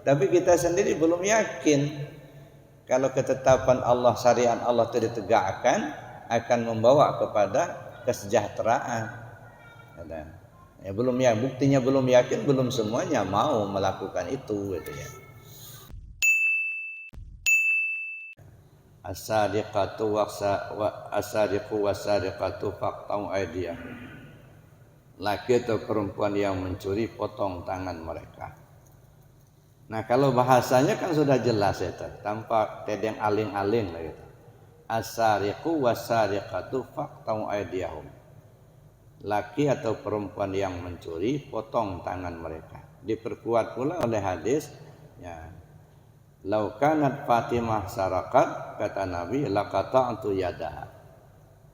Tapi kita sendiri belum yakin kalau ketetapan Allah, syariat Allah itu ditegakkan akan membawa kepada kesejahteraan. Ya, belum ya, buktinya belum yakin, belum semuanya mau melakukan itu, gitu ya. As-sadiqatu as-sadiqu was-sadiqatu faqta'u aydiyahum. Laki atau perempuan yang mencuri, potong tangan mereka. Nah, kalau bahasanya kan sudah jelas itu, tanpa tedeng aling-aling lah gitu. As-sariqu was-sariqatu faqta'u aydiyahum. Laki atau perempuan yang mencuri, potong tangan mereka. Diperkuat pula oleh hadis, ya, lau kanat Fatimah sarakat, kata Nabi, laqata'tu yadaha.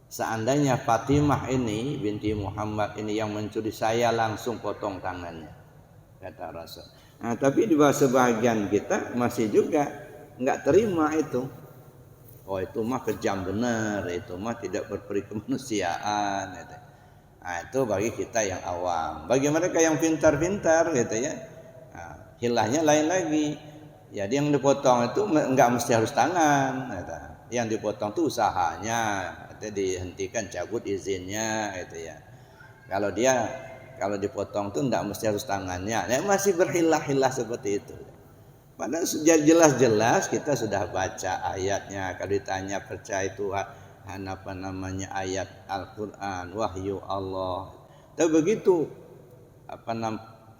Seandainya Fatimah ini binti Muhammad ini yang mencuri, saya langsung potong tangannya, kata Rasul. Nah, tapi di bawah sebagian kita masih juga nggak terima itu. Oh, itu mah kejam benar, itu mah tidak berperi kemanusiaan, gitu. Nah, itu bagi kita yang awam. Bagi mereka yang pintar-pintar, gitu ya, nah, hilahnya lain lagi. Jadi yang dipotong itu nggak mesti harus tangan, gitu. Yang dipotong itu usahanya, itu dihentikan, cabut izinnya, gitu ya. Kalau dipotong itu nggak mesti harus tangannya, ya, masih berhilah-hilah seperti itu. Padahal sudah jelas-jelas kita sudah baca ayatnya. Kalau ditanya percaya Tuhan, apa namanya, ayat Al-Quran, wahyu Allah. Tapi begitu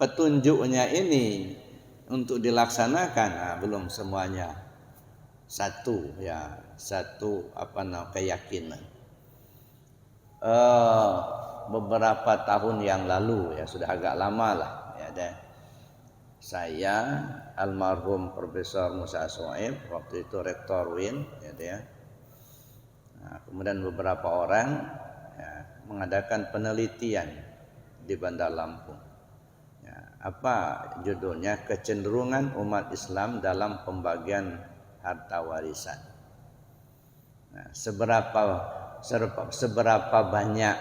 petunjuknya ini untuk dilaksanakan, nah, belum semuanya satu keyakinan. Beberapa tahun yang lalu, ya sudah agak lama lah, ya deh. Saya almarhum Profesor Musa Soeb, waktu itu rektor UIN, ya. Nah, kemudian beberapa orang, ya, mengadakan penelitian di Bandar Lampung. Ya, apa judulnya? Kecenderungan umat Islam dalam pembagian harta warisan. Nah, seberapa banyak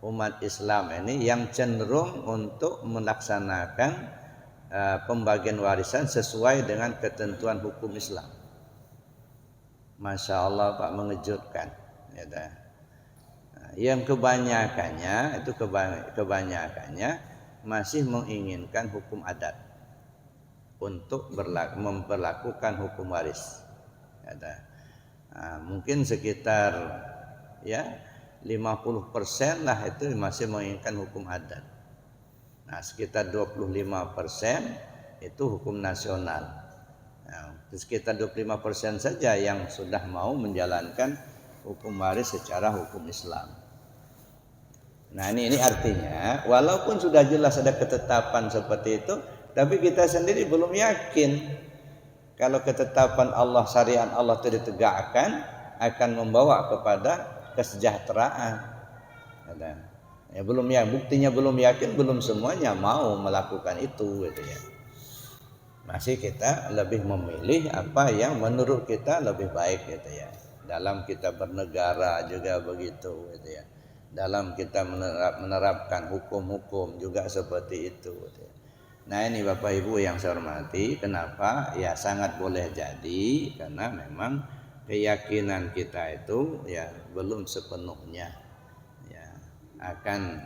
umat Islam ini yang cenderung untuk melaksanakan pembagian warisan sesuai dengan ketentuan hukum Islam. Masya Allah, Pak, mengejutkan, ya. Nah, yang kebanyakannya masih menginginkan hukum adat untuk memperlakukan hukum waris, ya. Nah, mungkin sekitar, ya, 50% lah itu masih menginginkan hukum adat. Nah, sekitar 25% itu hukum nasional. Nah, sekitar 25% saja yang sudah mau menjalankan hukum waris secara hukum Islam. Nah, ini artinya walaupun sudah jelas ada ketetapan seperti itu, tapi kita sendiri belum yakin kalau ketetapan Allah, syariat Allah itu ditegakkan akan membawa kepada kesejahteraan. Ya, belum ya, buktinya belum yakin, belum semuanya mau melakukan itu, gitu ya. Masih kita lebih memilih apa yang menurut kita lebih baik, gitu ya. Dalam kita bernegara juga begitu, gitu ya. Dalam kita menerapkan hukum-hukum juga seperti itu, gitu ya. Nah, ini Bapak Ibu yang saya hormati, kenapa? Ya sangat boleh jadi karena memang keyakinan kita itu, ya, belum sepenuhnya, ya, akan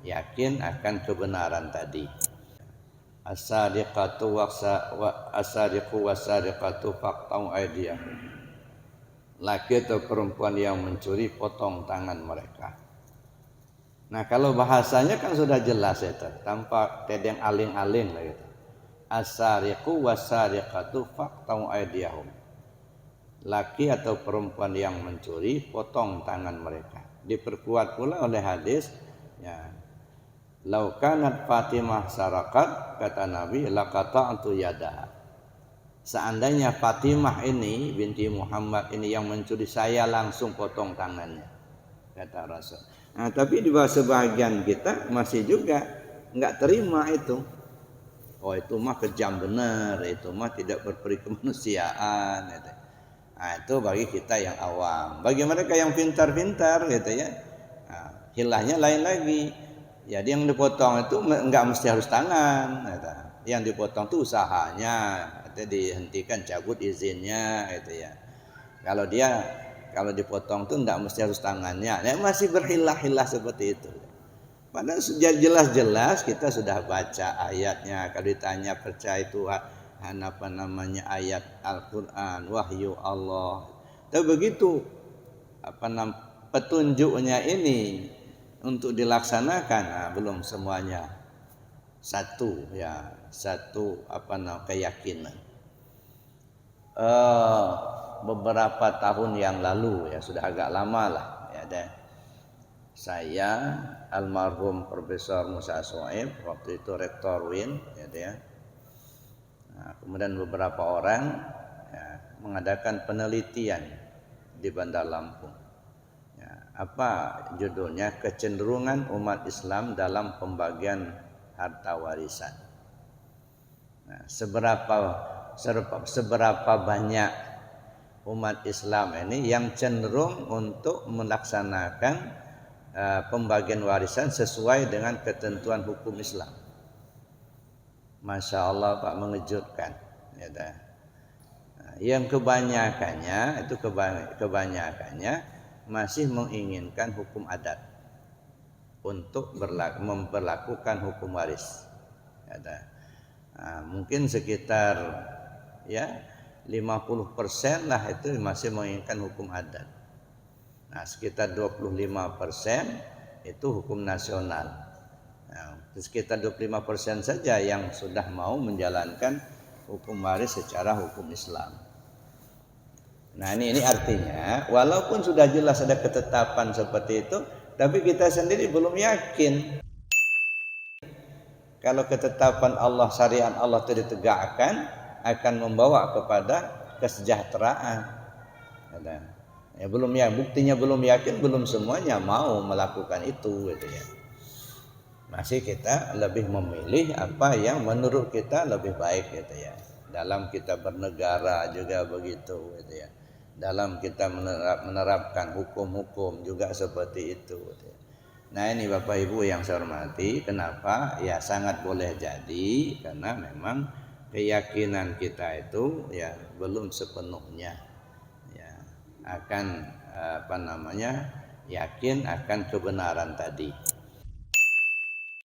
yakin akan kebenaran tadi. As-sadiqatu as-sadiqu was-sadiqatu faqta'u aydiyahum. Laki atau perempuan yang mencuri, potong tangan mereka. Nah, kalau bahasanya kan sudah jelas itu, tanpa tedeng aling-aling lah gitu. As-sariqu was-sariqatu faqta'u aydiyahum. Laki atau perempuan yang mencuri, potong tangan mereka. Diperkuat pula oleh hadis, ya, lau kanat Fatimah sarakat, kata Nabi, laqata'tu yadaha. Seandainya Fatimah ini binti Muhammad ini yang mencuri, saya langsung potong tangannya, kata Rasul. Nah, tapi di bawah sebagian kita masih juga nggak terima itu. Oh, itu mah kejam benar, itu mah tidak berperi kemanusiaan, gitu. Nah, itu bagi kita yang awam. Bagi mereka yang pintar-pintar, gitu ya, hilahnya lain lagi. Jadi yang dipotong itu nggak mesti harus tangan, gitu. yang dipotong itu usahanya, itu dihentikan, cabut izinnya gitu ya. Kalau dipotong tuh enggak mesti harus tangannya, ya masih berhilah-hilah seperti itu. Padahal sudah jelas-jelas kita sudah baca ayatnya. Kalau ditanya percaya Tuhan apa namanya ayat Al-Quran, wahyu Allah. Tapi begitu petunjuknya ini untuk dilaksanakan, nah, belum semuanya satu keyakinan. Beberapa tahun yang lalu ya, sudah agak lama lah ya deh. Saya almarhum Profesor Musa Soeb waktu itu rektor UIN ya dia. Nah, kemudian beberapa orang ya, mengadakan penelitian di Bandar Lampung. Ya, apa judulnya? Kecenderungan umat Islam dalam pembagian harta warisan. Nah, seberapa banyak umat Islam ini yang cenderung untuk melaksanakan pembagian warisan sesuai dengan ketentuan hukum Islam. Masya Allah Pak, mengejutkan ya, yang kebanyakannya masih menginginkan hukum adat untuk memperlakukan hukum waris ya, mungkin sekitar ya 50% lah itu masih menginginkan hukum adat. Nah, sekitar 25% itu hukum nasional. Nah, sekitar 25% saja yang sudah mau menjalankan hukum waris secara hukum Islam. Nah, ini artinya walaupun sudah jelas ada ketetapan seperti itu, tapi kita sendiri belum yakin kalau ketetapan Allah, syariat Allah itu ditegakkan akan membawa kepada kesejahteraan. Ya belum ya, buktinya belum yakin, belum semuanya mau melakukan itu gitu ya. Masih kita lebih memilih apa yang menurut kita lebih baik gitu ya. Dalam kita bernegara juga begitu gitu ya. Dalam kita menerapkan hukum-hukum juga seperti itu gitu ya. Nah, ini Bapak Ibu yang saya hormati, kenapa? Ya sangat boleh jadi karena memang keyakinan kita itu ya belum sepenuhnya akan yakin akan kebenaran tadi.